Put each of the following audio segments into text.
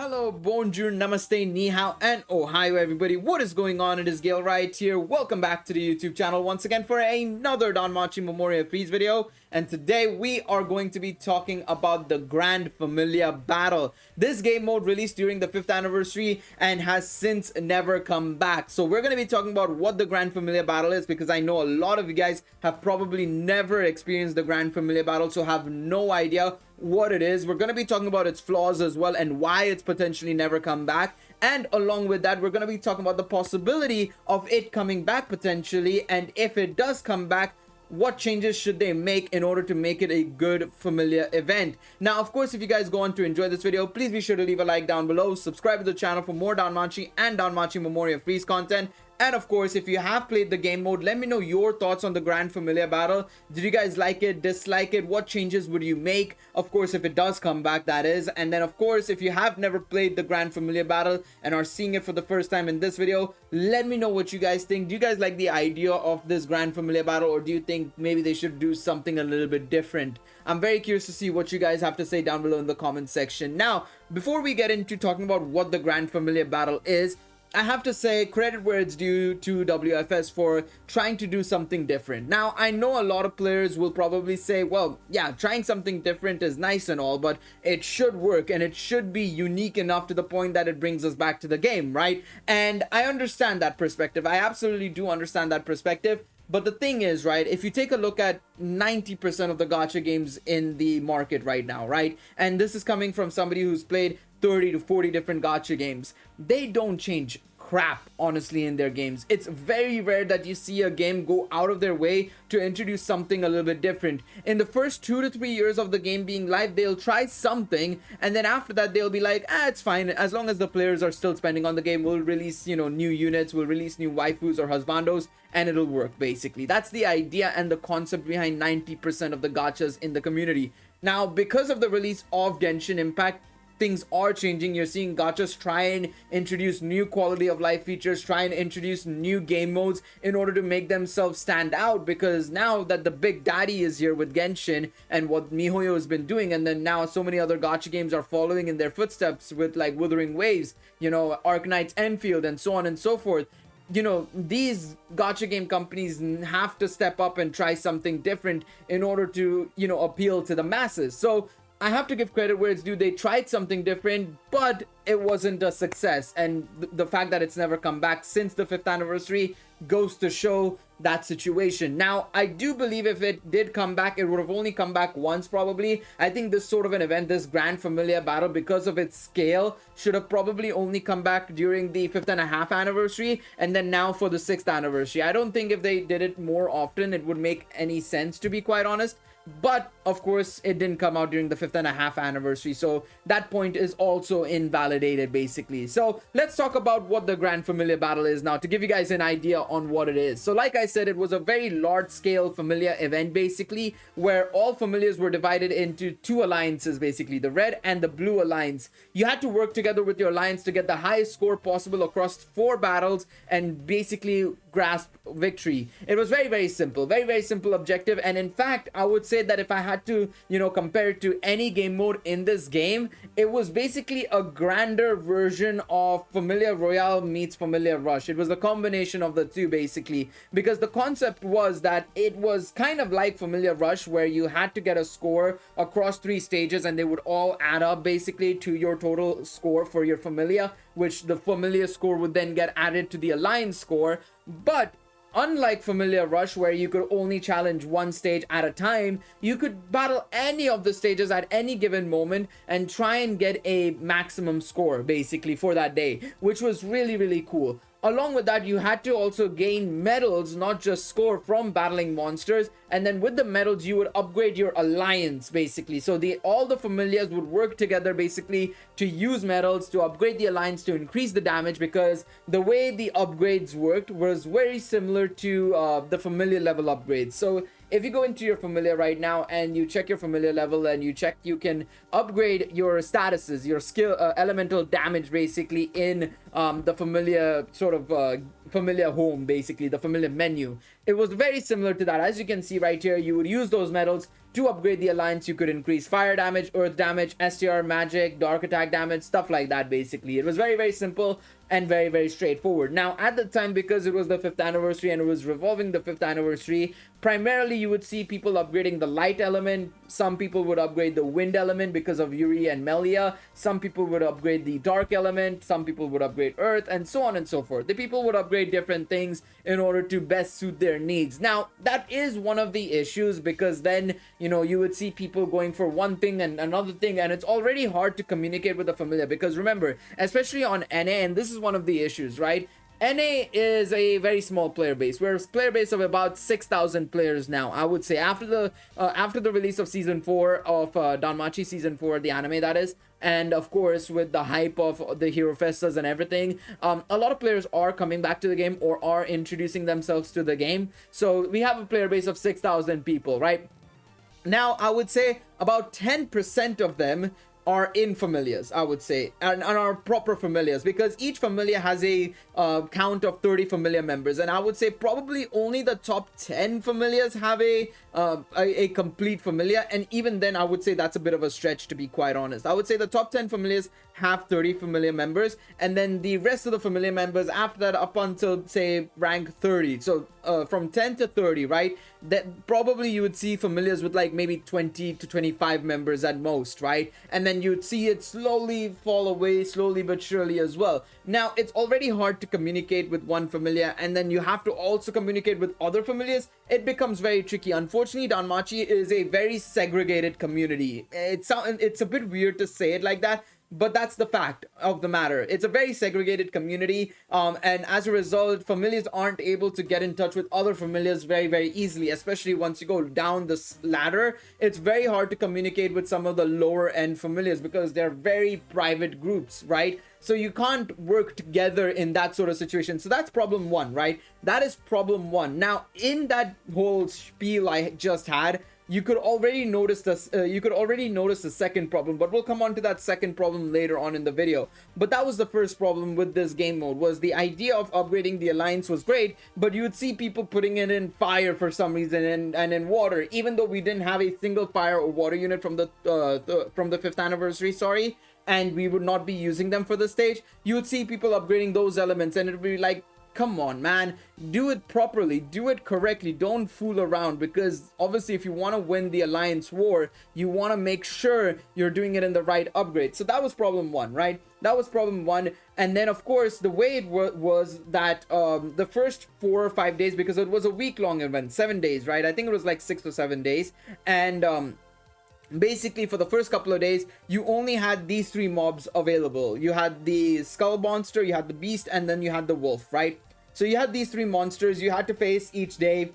Hello, bonjour, namaste, ni hao, and ohio everybody. What is going on? It is Galeriot here. Welcome back to the YouTube channel once again for another Danmachi Memoria Freese video. And today we are going to be talking about the Grand Familia Battle. This game mode released during the 5th anniversary and has since never come back. So we're going to be talking about what the Grand Familia Battle is, because I know a lot of you guys have probably never experienced the Grand Familia Battle, so have no idea what it is. We're going to be talking about its flaws as well and why it's potentially never come back. And along with that, we're going to be talking about the possibility of it coming back potentially, and if it does come back, what changes should they make in order to make it a good familiar event. Now, of course, if you guys go on to enjoy this video, please be sure to leave a like down below, subscribe to the channel for more Danmachi and Danmachi Memoria Freese content. And of course, if you have played the game mode, let me know your thoughts on the Grand Familia Battle. Did you guys like it, dislike it? What changes would you make? Of course, if it does come back, that is. And then of course, if you have never played the Grand Familia Battle and are seeing it for the first time in this video, let me know what you guys think. Do you guys like the idea of this Grand Familia Battle, or do you think maybe they should do something a little bit different? I'm very curious to see what you guys have to say down below in the comment section. Now, before we get into talking about what the Grand Familia Battle is, I have to say credit where it's due to WFS for trying to do something different. Now, I know a lot of players will probably say, well, yeah, trying something different is nice and all, but it should work and it should be unique enough to the point that it brings us back to the game, right? And I understand that perspective. I absolutely do understand that perspective. But the thing is, right, if you take a look at 90% of the gacha games in the market right now, right, and this is coming from somebody who's played 30 to 40 different gacha games, they don't change crap, honestly, in their games. It's very rare that you see a game go out of their way to introduce something a little bit different. In the first 2 to 3 years of the game being live, they'll try something, and then after that they'll be like, it's fine, as long as the players are still spending on the game, we'll release, you know, new units, we'll release new waifus or husbandos, and it'll work. Basically, that's the idea and the concept behind 90% of the gachas in the community. Now, because of the release of Genshin Impact, things are changing. You're seeing gachas try and introduce new quality of life features, try and introduce new game modes in order to make themselves stand out, because now that the big daddy is here with Genshin and what MiHoYo has been doing, and then now so many other gacha games are following in their footsteps with like Wuthering Waves, you know, Arknight's Enfield, and so on and so forth. You know, these gacha game companies have to step up and try something different in order to, you know, appeal to the masses. So I have to give credit where it's due. They tried something different, but it wasn't a success. And the fact that it's never come back since the 5th anniversary goes to show that situation. Now, I do believe if it did come back, it would have only come back once probably. I think this sort of an event, this Grand Familia Battle, because of its scale, should have probably only come back during the 5.5th anniversary, and then now for the 6th anniversary. I don't think if they did it more often, it would make any sense, to be quite honest. But of course, it didn't come out during the 5.5th anniversary, so that point is also invalidated basically. So let's talk about what the Grand Familia Battle is now, to give you guys an idea on what it is. So like I said, it was a very large scale familiar event basically, where all familiars were divided into 2 alliances basically, the red and the blue alliance. You had to work together with your alliance to get the highest score possible across 4 battles and basically grasp victory. It was very simple, very simple objective. And in fact, I would say that if I had to, you know, compare it to any game mode in this game, it was basically a grander version of Familia Royale meets Familia Rush. It was a combination of the two basically, because the concept was that it was kind of like Familia Rush, where you had to get a score across 3 stages and they would all add up basically to your total score for your Familia, which the Familia score would then get added to the Alliance score. But unlike Familia Rush, where you could only challenge 1 stage at a time, you could battle any of the stages at any given moment and try and get a maximum score basically for that day, which was really cool. Along with that, you had to also gain medals, not just score, from battling monsters. And then with the medals, you would upgrade your alliance basically. So all the familiars would work together basically to use medals to upgrade the alliance to increase the damage, because the way the upgrades worked was very similar to the familiar level upgrades. So if you go into your familiar right now and you check your familiar level and you check, you can upgrade your statuses, your skill, elemental damage basically in the familiar sort of familiar home, basically the familiar menu. It was very similar to that. As you can see right here, you would use those medals to upgrade the alliance, you could increase fire damage, earth damage, STR magic, dark attack damage, stuff like that. Basically, it was very, very simple and very, very straightforward. Now, at the time, because it was the 5th anniversary and it was revolving the 5th anniversary, primarily you would see people upgrading the light element. Some people would upgrade the wind element because of Yuri and Melia. Some people would upgrade the dark element. Some people would upgrade earth, and so on and so forth. The people would upgrade different things in order to best suit their needs. Now, that is one of the issues, because then, you know, you would see people going for one thing and another thing, and it's already hard to communicate with the familiar, because remember, especially on NA, and this is one of the issues, right? NA is a very small player base. We're a player base of about 6,000 players now, I would say. After the release of season 4 of Danmachi season 4, the anime that is, and of course with the hype of the Hero Festas and everything, a lot of players are coming back to the game or are introducing themselves to the game. So we have a player base of 6,000 people, right? Now, I would say about 10% of them are in familiars, I would say, and are proper familiars, because each familiar has a count of 30 familiar members, and I would say probably only the top 10 familiars have a complete familiar, and even then I would say that's a bit of a stretch, to be quite honest. I would say the top 10 familiars have 30 familiar members, and then the rest of the familiar members after that, up until say rank 30, so from 10 to 30, right, that probably you would see familiars with like maybe 20 to 25 members at most, right? And then you'd see it slowly fall away, slowly but surely as well. Now, it's already hard to communicate with one familiar, and then you have to also communicate with other familiars. It becomes very tricky. Unfortunately, Danmachi is a very segregated community. It's a bit weird to say it like that, but that's the fact of the matter. It's a very segregated community, and as a result, familiars aren't able to get in touch with other familiars very, very easily, especially once you go down this ladder. It's very hard to communicate with some of the lower end familiars because they're very private groups, right? So you can't work together in that sort of situation. So that's problem one, right? That is problem one. Now, in that whole spiel I just had, you could already notice this. You could already notice the second problem, but we'll come on to that second problem later on in the video. But that was the first problem with this game mode. Was the idea of upgrading the alliance was great, but you would see people putting it in fire for some reason and in water, even though we didn't have a single fire or water unit from the 5th anniversary. Sorry. And we would not be using them for the stage. You would see people upgrading those elements, and it would be like, come on, man, do it properly, do it correctly, don't fool around, because obviously if you want to win the alliance war, you want to make sure you're doing it in the right upgrade. So that was problem one, right? That was problem one. And then of course the way it was that the first 4 or 5 days, because it was a week-long event, 7 days, right? I think it was like 6 or 7 days, and basically for the first couple of days you only had these 3 mobs available. You had the skull monster, you had the beast, and then you had the wolf, right? So you had these 3 monsters you had to face each day.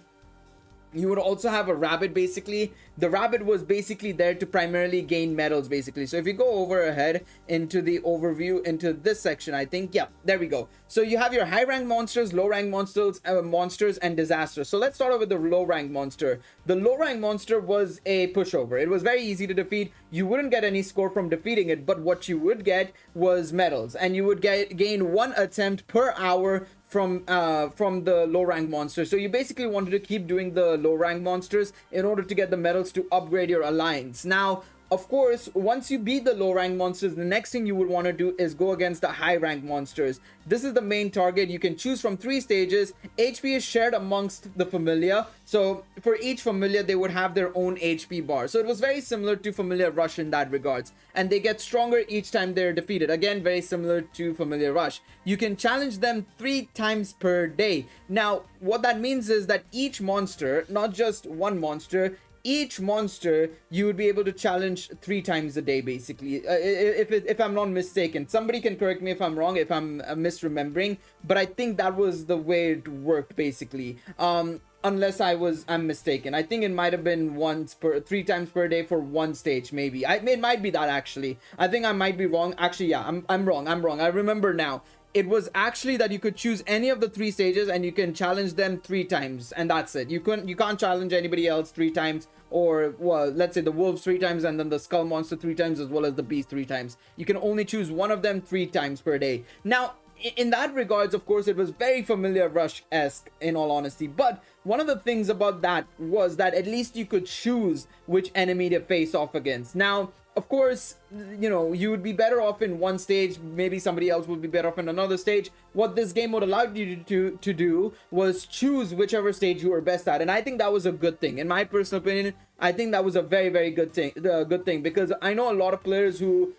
You would also have a rabbit. Basically the rabbit was basically there to primarily gain medals, basically. So if you go over ahead into the overview into this section, I think, yeah, there we go. So you have your high rank monsters, low rank monsters, and disasters. So let's start off with the low rank monster. The low rank monster was a pushover. It was very easy to defeat. You wouldn't get any score from defeating it, but what you would get was medals, and you would gain 1 attempt per hour from the low rank monster. So you basically wanted to keep doing the low rank monsters in order to get the medals to upgrade your alliance. Now, of course, once you beat the low rank monsters, the next thing you would want to do is go against the high rank monsters. This is the main target. You can choose from 3 stages. HP is shared amongst the familiar. So for each familiar, they would have their own HP bar. So it was very similar to Familiar Rush in that regards. And they get stronger each time they're defeated. Again, very similar to Familiar Rush. You can challenge them 3 times per day. Now, what that means is that each monster, not just one monster, each monster you would be able to challenge 3 times a day, basically, if I'm not mistaken. Somebody can correct me if I'm wrong, if I'm misremembering, but I think that was the way it worked, basically. Unless I'm mistaken. I think it might have been 3 times per day for 1 stage, maybe. It might be that, actually. I think I might be wrong. Actually, yeah, I'm wrong. I remember now. It was actually that you could choose any of the 3 stages and you can challenge them 3 times, and that's it. You can't challenge anybody else 3 times, or, well, let's say the wolves 3 times and then the skull monster 3 times, as well as the beast 3 times. You can only choose one of them 3 times per day. Now, in that regards, of course, it was very Familiar Rush-esque, in all honesty. But one of the things about that was that at least you could choose which enemy to face off against. Now, of course, you know, you would be better off in one stage, maybe somebody else would be better off in another stage. What this game mode allowed you to do was choose whichever stage you were best at, and I think that was a good thing. In my personal opinion, I think that was a very, very good thing, because I know a lot of players who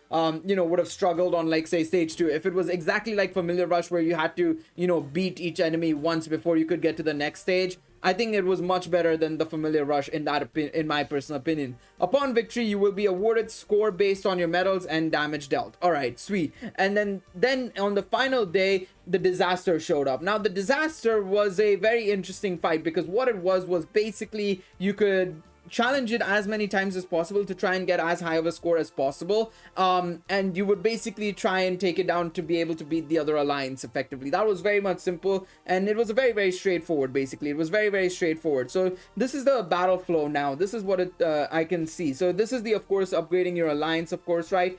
you know, would have struggled on, like, say, stage 2 if it was exactly like Familiar Rush, where you had to, you know, beat each enemy once before you could get to the next stage. I think it was much better than the Familiar Rush in my personal opinion. Upon victory, you will be awarded score based on your medals and damage dealt. All right, sweet. And then on the final day, the Disaster showed up. Now, the Disaster was a very interesting fight, because what it was basically you could challenge it as many times as possible to try and get as high of a score as possible, and you would basically try and take it down to be able to beat the other alliance effectively. That was very much simple, and it was a very, very straightforward. Basically, it was very, very straightforward. So this is the battle flow. Now this is what I can see. So this is the, of course, upgrading your alliance, of course, right?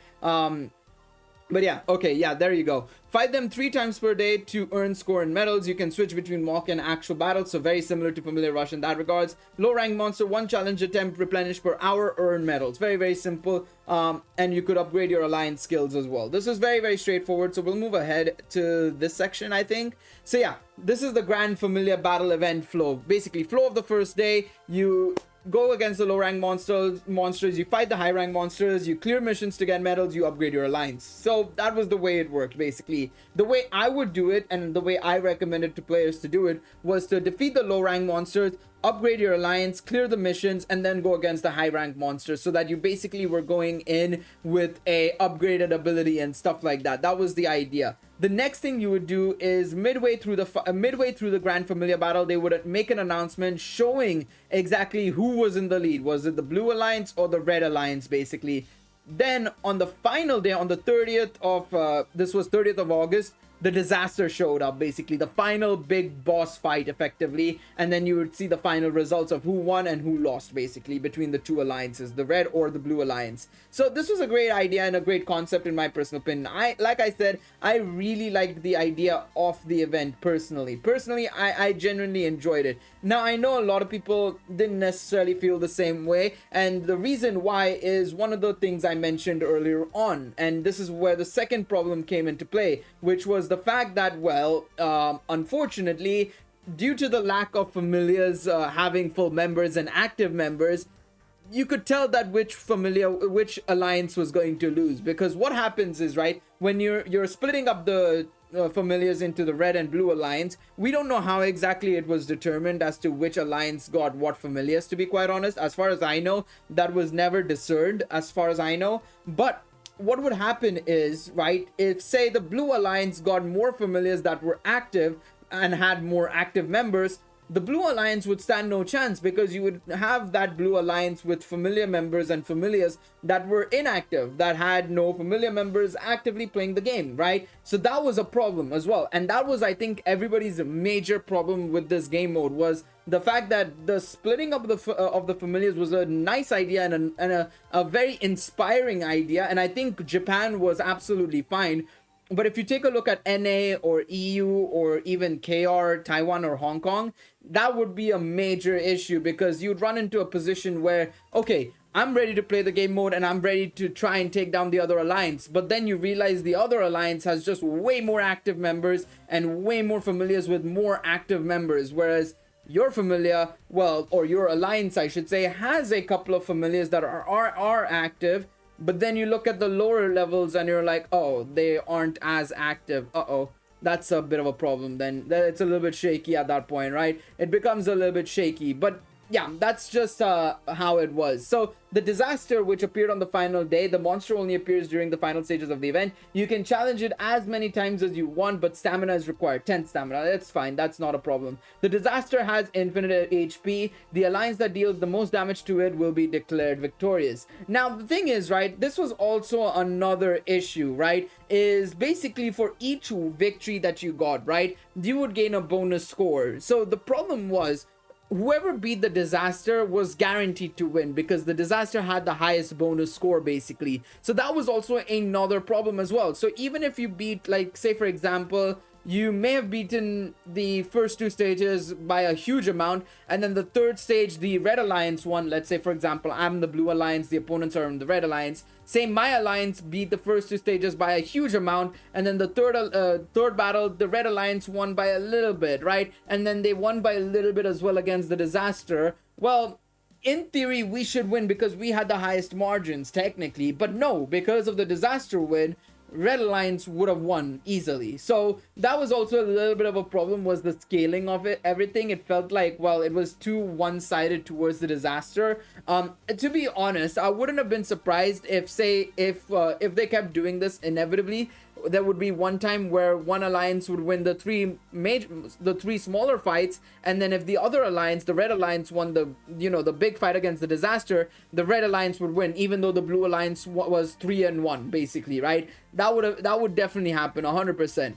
But yeah, okay, yeah, there you go. Fight them 3 times per day to earn score and medals. You can switch between mock and actual battles, so very similar to Familiar Rush in that regards. Low rank monster, 1 challenge attempt, replenish per hour, earn medals. Very, very simple. And you could upgrade your alliance skills as well. This is very, very straightforward, so we'll move ahead to this section, I think. So yeah, this is the Grand Familia Battle event flow. Basically, flow of the first day, you go against the low rank monsters, you fight the high rank monsters, you clear missions to get medals, you upgrade your alliance. So that was the way it worked. Basically, the way I would do it, and the way I recommended to players to do it, was to defeat the low rank monsters, upgrade your alliance, clear the missions, and then go against the high rank monsters, so that you basically were going in with a upgraded ability and stuff like that. That was the idea. The next thing you would do is midway through the Grand Familia Battle, they would make an announcement showing exactly who was in the lead. Was it the Blue Alliance or the Red Alliance, basically? Then on the final day, on the 30th of this was 30th of August, the Disaster showed up, basically the final big boss fight effectively, and then you would see the final results of who won and who lost, basically, between the 2 alliances, the Red or the Blue Alliance. So this was a great idea and a great concept in my personal opinion. Like I said, I really liked the idea of the event personally. I genuinely enjoyed it. Now, I know a lot of people didn't necessarily feel the same way, and the reason why is one of the things I mentioned earlier on, and this is where the second problem came into play, which was the fact that, well, unfortunately, due to the lack of familiars having full members and active members, you could tell that which alliance was going to lose. Because what happens is, right, when you're splitting up the familiars into the Red and Blue Alliance, we don't know how exactly it was determined as to which alliance got what familiars, to be quite honest. As far as I know, that was never discerned, as far as I know. But what would happen is, right, if say the Blue Alliance got more familiars that were active and had more active members, the Blue Alliance would stand no chance, because you would have that Blue Alliance with familiar members and familiars that were inactive, that had no familiar members actively playing the game, right? So that was a problem as well, and that was, I think, everybody's major problem with this game mode, was the fact that the splitting up of the familiars was a nice idea and a very inspiring idea, and I think Japan was absolutely fine. But if you take a look at NA or EU or even KR, Taiwan or Hong Kong, that would be a major issue, because you'd run into a position where, okay, I'm ready to play the game mode and I'm ready to try and take down the other alliance, but then you realize the other alliance has just way more active members and way more familiars with more active members, whereas your familiar, well, or your alliance, I should say, has a couple of familiars that are active. But then you look at the lower levels and you're like, oh, they aren't as active. Uh-oh, that's a bit of a problem then. It's a little bit shaky at that point, right? It becomes a little bit shaky. But yeah, that's just how it was. So the Disaster, which appeared on the final day, the monster only appears during the final stages of the event. You can challenge it as many times as you want, but stamina is required. 10 stamina, that's fine, that's not a problem. The Disaster has infinite HP. The alliance that deals the most damage to it will be declared victorious. Now, the thing is, right, this was also another issue, right, is basically for each victory that you got, right, you would gain a bonus score. So the problem was, whoever beat the disaster was guaranteed to win because the disaster had the highest bonus score basically. So that was also another problem as well. So even if you beat, like, say for example, you may have beaten the first two stages by a huge amount, and then the third stage the red alliance won. Let's say for example I'm the blue alliance, the opponents are in the red alliance. Say my alliance beat the first two stages by a huge amount, and then the third battle the red alliance won by a little bit, right? And then they won by a little bit as well against the disaster. Well, in theory we should win because we had the highest margins technically, but no, because of the disaster win, red alliance would have won easily. So that was also a little bit of a problem, was the scaling of it, everything. It felt like, well, it was too one-sided towards the disaster. To be honest, I wouldn't have been surprised if, say, if they kept doing this inevitably. There would be one time where one alliance would win the three smaller fights, and then if the other alliance, the red alliance, won the the big fight against the disaster, the red alliance would win, even though the blue alliance was 3-1 basically, right? That would definitely happen 100%.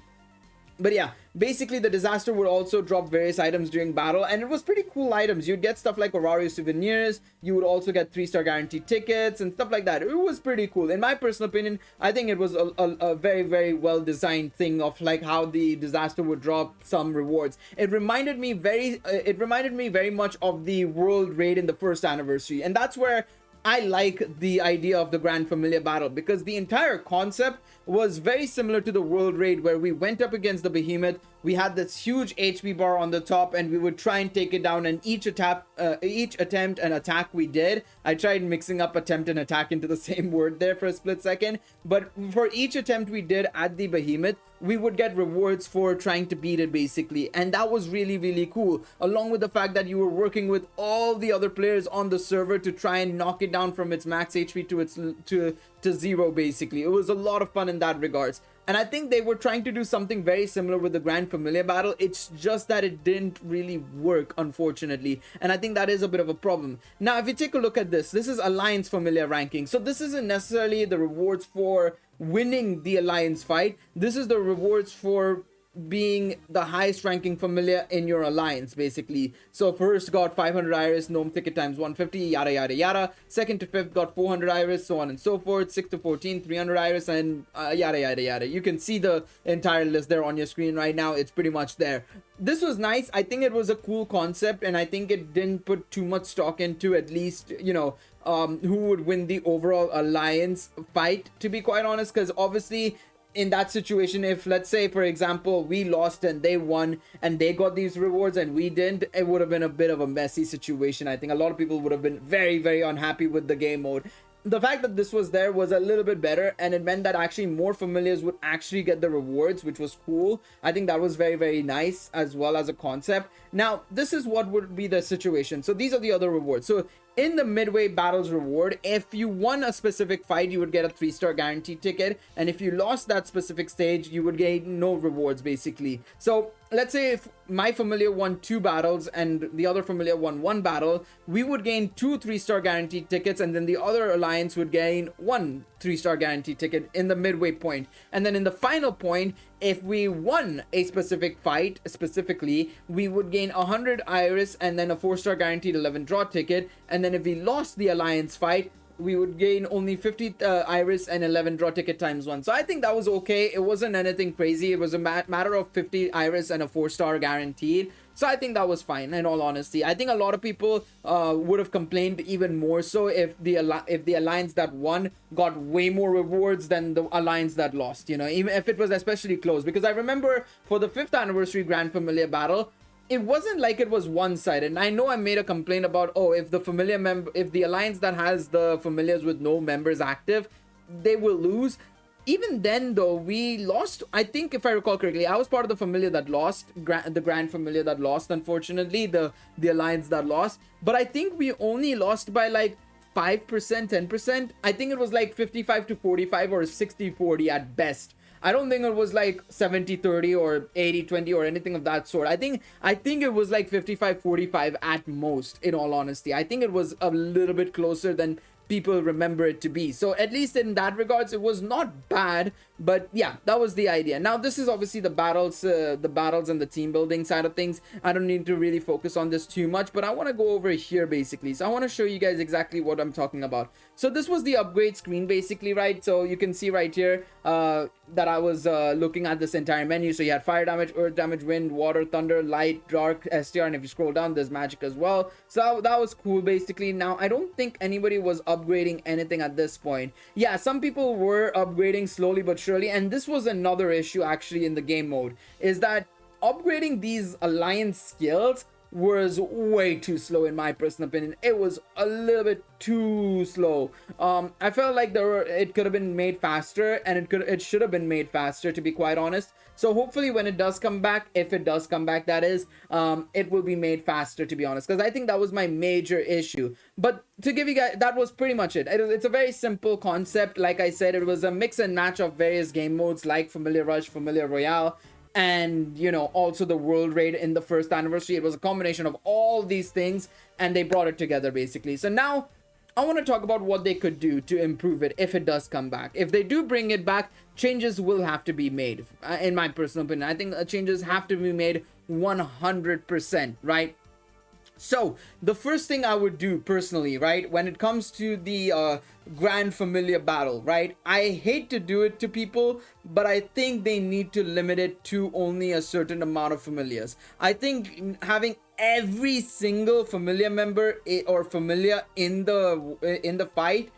But yeah, basically the disaster would also drop various items during battle, and it was pretty cool items. You'd get stuff like Aurario souvenirs, you would also get 3-star guaranteed tickets and stuff like that. It was pretty cool. In my personal opinion, I think it was a very, very well designed thing of like how the disaster would drop some rewards. It reminded me very much of the world raid in the first anniversary, and that's where I like the idea of the Grand Familia Battle, because the entire concept was very similar to the World Raid, where we went up against the behemoth. We had this huge HP bar on the top, and we would try and take it down. And each attempt and attack we did, I tried mixing up attempt and attack into the same word there for a split second. But for each attempt we did at the behemoth, we would get rewards for trying to beat it basically, and that was really, really cool, along with the fact that you were working with all the other players on the server to try and knock it down from its max HP to zero basically. It was a lot of fun in that regards, and I think they were trying to do something very similar with the Grand Familia Battle. It's just that it didn't really work, unfortunately, and I think that is a bit of a problem. Now if you take a look at this is Alliance Familia ranking, so this isn't necessarily the rewards for winning the alliance fight. This is the rewards for being the highest ranking familiar in your alliance basically. So first got 500 iris, gnome ticket times 150, yada yada yada. Second to fifth got 400 iris, so on and so forth. 6th to 14, 300 iris, and yada yada yada. You can see the entire list there on your screen right now. It's pretty much there. This was nice. I think it was a cool concept, and I think it didn't put too much stock into at least who would win the overall alliance fight, to be quite honest, because obviously in that situation, if let's say for example we lost and they won and they got these rewards and we didn't, it would have been a bit of a messy situation. I think a lot of people would have been very, very unhappy with the game mode. The fact that this was there was a little bit better, and it meant that actually more familiars would actually get the rewards, which was cool. I think that was very, very nice as well as a concept. Now this is what would be the situation. So these are the other rewards. So in the midway battles reward, if you won a specific fight, you would get a 3-star guaranteed ticket, and if you lost that specific stage, you would gain no rewards basically. So let's say if my familiar won 2 battles and the other familiar won 1 battle, we would gain 2 3-star guaranteed tickets, and then the other alliance would gain 1 3-star guaranteed ticket in the midway point. And then in the final point, if we won a specific fight specifically, we would gain 100 iris and then a 4-star guaranteed 11 draw ticket. And then if we lost the alliance fight, we would gain only 50 iris and 11 draw ticket times 1. So I think that was okay. It wasn't anything crazy. It was a matter of 50 iris and a 4-star guaranteed. So I think that was fine, in all honesty. I think a lot of people would have complained even more so if the alliance that won got way more rewards than the alliance that lost, even if it was especially close. Because I remember for the 5th anniversary Grand Familia Battle, it wasn't like it was one-sided. And I know I made a complaint about, if the alliance that has the familiars with no members active, they will lose. Even then though, we lost, I think if I recall correctly, I was part of the familiar that lost, the Grand Familia that lost, unfortunately, the alliance that lost. But I think we only lost by like 5%, 10%. I think it was like 55 to 45 or 60-40 at best. I don't think it was like 70-30 or 80-20 or anything of that sort. I think it was like 55-45 at most, in all honesty. I think it was a little bit closer than people remember it to be. So at least in that regards, it was not bad, But yeah, that was the idea. Now this is obviously the battles and the team building side of things. I don't need to really focus on this too much, but I want to go over here basically. So I want to show you guys exactly what I'm talking about. So this was the upgrade screen basically, right? So you can see right here that I was looking at this entire menu. So you had fire damage, earth damage, wind, water, thunder, light, dark, STR, and if you scroll down, there's magic as well. So that was cool basically. Now I don't think anybody was upgrading anything at this point. Yeah, some people were upgrading slowly but surely, and this was another issue actually in the game mode, is that upgrading these alliance skills was way too slow in my personal opinion. It was a little bit too slow. I felt like it could have been made faster, and it should have been made faster, to be quite honest. So hopefully when it does come back, if it does come back, that is, it will be made faster, to be honest, because I think that was my major issue. But to give you guys, that was pretty much it. It's a very simple concept. Like I said, it was a mix and match of various game modes like Familiar Rush, Familiar Royale, and you know, also the world raid in the first anniversary. It was a combination of all these things, and they brought it together basically. So now I want to talk about what they could do to improve it if it does come back. If they do bring it back, changes will have to be made, in my personal opinion. I think changes have to be made 100%, right? So the first thing I would do personally, right, when it comes to the Grand Familia Battle, right, I hate to do it to people, but I think they need to limit it to only a certain amount of familiars. I think having every single familiar member or familiar in the fight,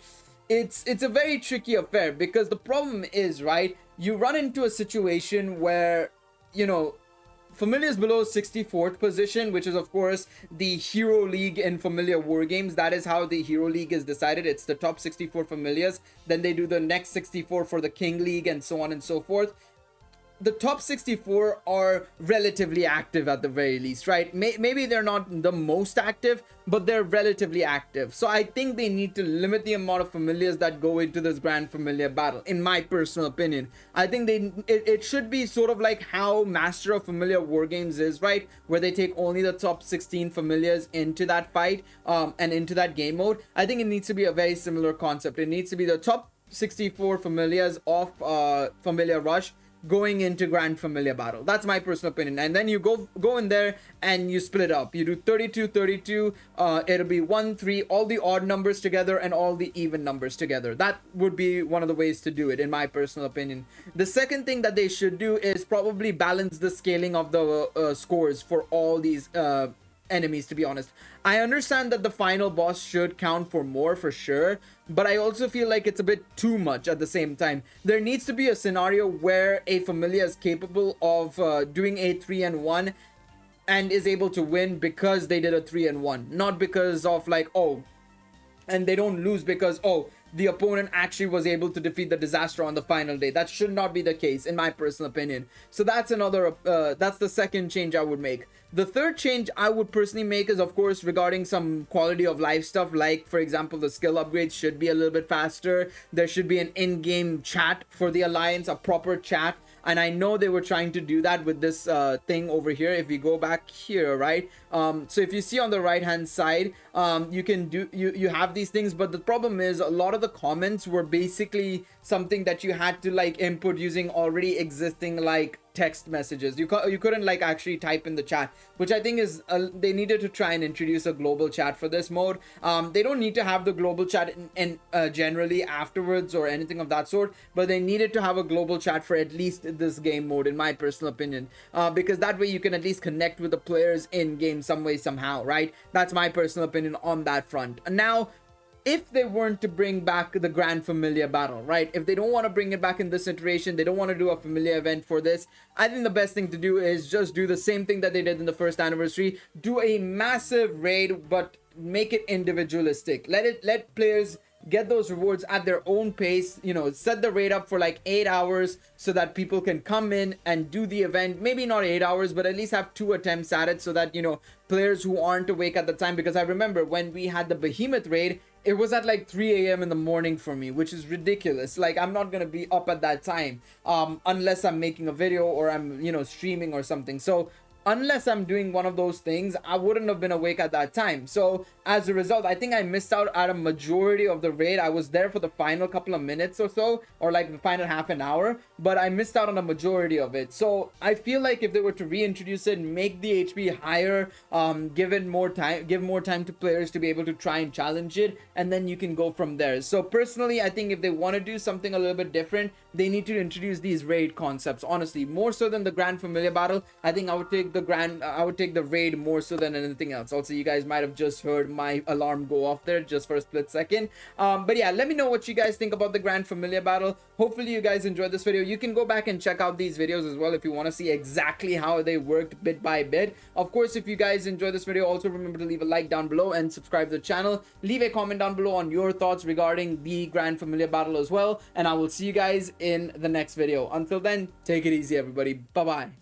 it's a very tricky affair, because the problem is, right, you run into a situation where, you know, Familiars below 64th position, which is of course the Hero League in Familiar War Games. That is how the Hero League is decided. It's the top 64 familiars. Then they do the next 64 for the King League and so on and so forth. The top 64 are relatively active at the very least, right? Maybe they're not the most active, but they're relatively active. So I think they need to limit the amount of familiars that go into this Grand Familia Battle, in my personal opinion. I think it should be sort of like how Master of Familiar War Games is, right? Where they take only the top 16 familiars into that fight and into that game mode. I think it needs to be a very similar concept. It needs to be the top 64 familiars of Familiar Rush going into Grand Familia Battle. That's my personal opinion. And then you go in there and you split up. You do 32 32, it'll be 1 3, all the odd numbers together and all the even numbers together. That would be one of the ways to do it, in my personal opinion. The second thing that they should do is probably balance the scaling of the scores for all these enemies, to be honest. I understand that the final boss should count for more, for sure, but I also feel like it's a bit too much at the same time. There needs to be a scenario where a familiar is capable of doing a 3-1 and is able to win because they did a 3-1, not because of like, oh, and they don't lose because, oh, the opponent actually was able to defeat the disaster on the final day. That should not be the case, in my personal opinion. So that's another that's the second change I would make. The third change I would personally make is, of course, regarding some quality of life stuff, like for example the skill upgrades should be a little bit faster. There should be an in-game chat for the alliance, a proper chat, and I know they were trying to do that with this thing over here. If we go back here, right, so if you see on the right hand side, you can do you have these things, but the problem is a lot of the comments were basically something that you had to like input using already existing like text messages. You couldn't like actually type in the chat, which I think is they needed to try and introduce a global chat for this mode. They don't need to have the global chat in generally afterwards or anything of that sort, but they needed to have a global chat for at least this game mode, in my personal opinion, because that way you can at least connect with the players in game some way somehow, right? That's my personal opinion on that front. And now, if they weren't to bring back the Grand Familia Battle, right? If they don't want to bring it back in this iteration, they don't want to do a familiar event for this, I think the best thing to do is just do the same thing that they did in the first anniversary. Do a massive raid, but make it individualistic. Let players get those rewards at their own pace. You know, set the raid up for like 8 hours so that people can come in and do the event. Maybe not 8 hours, but at least have 2 attempts at it, so that, you know, players who aren't awake at the time, because I remember when we had the Behemoth raid, it was at like 3 a.m. in the morning for me, which is ridiculous. Like, I'm not gonna be up at that time unless I'm making a video or I'm, you know, streaming or something. So unless I'm doing one of those things, I wouldn't have been awake at that time. So as a result, I think I missed out at a majority of the raid. I was there for the final couple of minutes or so, or like the final half an hour, but I missed out on a majority of it. So I feel like if they were to reintroduce it, make the HP higher, give more time to players to be able to try and challenge it, and then you can go from there. So personally, I think if they want to do something a little bit different, they need to introduce these raid concepts. Honestly, more so than the Grand Familia Battle, I think I would take the raid more so than anything else. Also, you guys might have just heard my alarm go off there just for a split second. But yeah, let me know what you guys think about the Grand Familia Battle. Hopefully you guys enjoyed this video. You can go back and check out these videos as well if you want to see exactly how they worked bit by bit. Of course, if you guys enjoyed this video, also remember to leave a like down below and subscribe to the channel. Leave a comment down below on your thoughts regarding the Grand Familia Battle as well, and I will see you guys in the next video. Until then, take it easy, everybody. Bye bye.